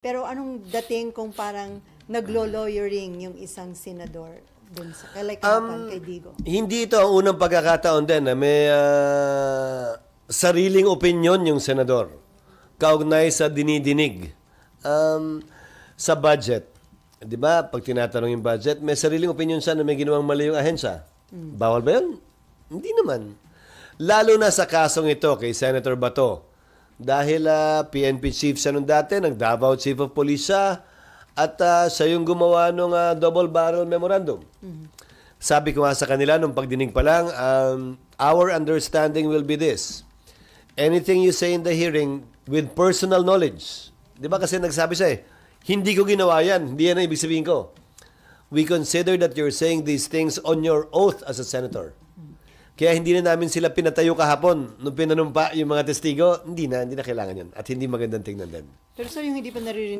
Pero anong dating kung parang naglo-lawyering yung isang senador dun sa kahapon kay Digo? Hindi ito ang unang pagkakataon din na may sariling opinyon yung senador kaugnay sa dinidinig sa budget. Di ba? Pag tinatanong yung budget, may sariling opinyon siya na may ginawang mali yung ahensya. Bawal ba yun? Hindi naman. Lalo na sa kasong ito kay Senator Bato. Dahil PNP chief siya nung dati, nag-Davao Chief of Police siya, at siya yung gumawa ng double barrel memorandum. Sabi ko nga sa kanila nung pagdinig pa lang, our understanding will be this. Anything you say in the hearing with personal knowledge. Di ba kasi nagsabi siya hindi ko ginawa yan. Hindi yan ang ibig sabihin ko. We consider that you're saying these things on your oath as a senator. Kaya hindi na namin sila pinatayo kahapon nung pinanumpa yung mga testigo. Hindi na kailangan yan. At hindi magandang tingnan din. Pero sir, yung hindi pa naririnig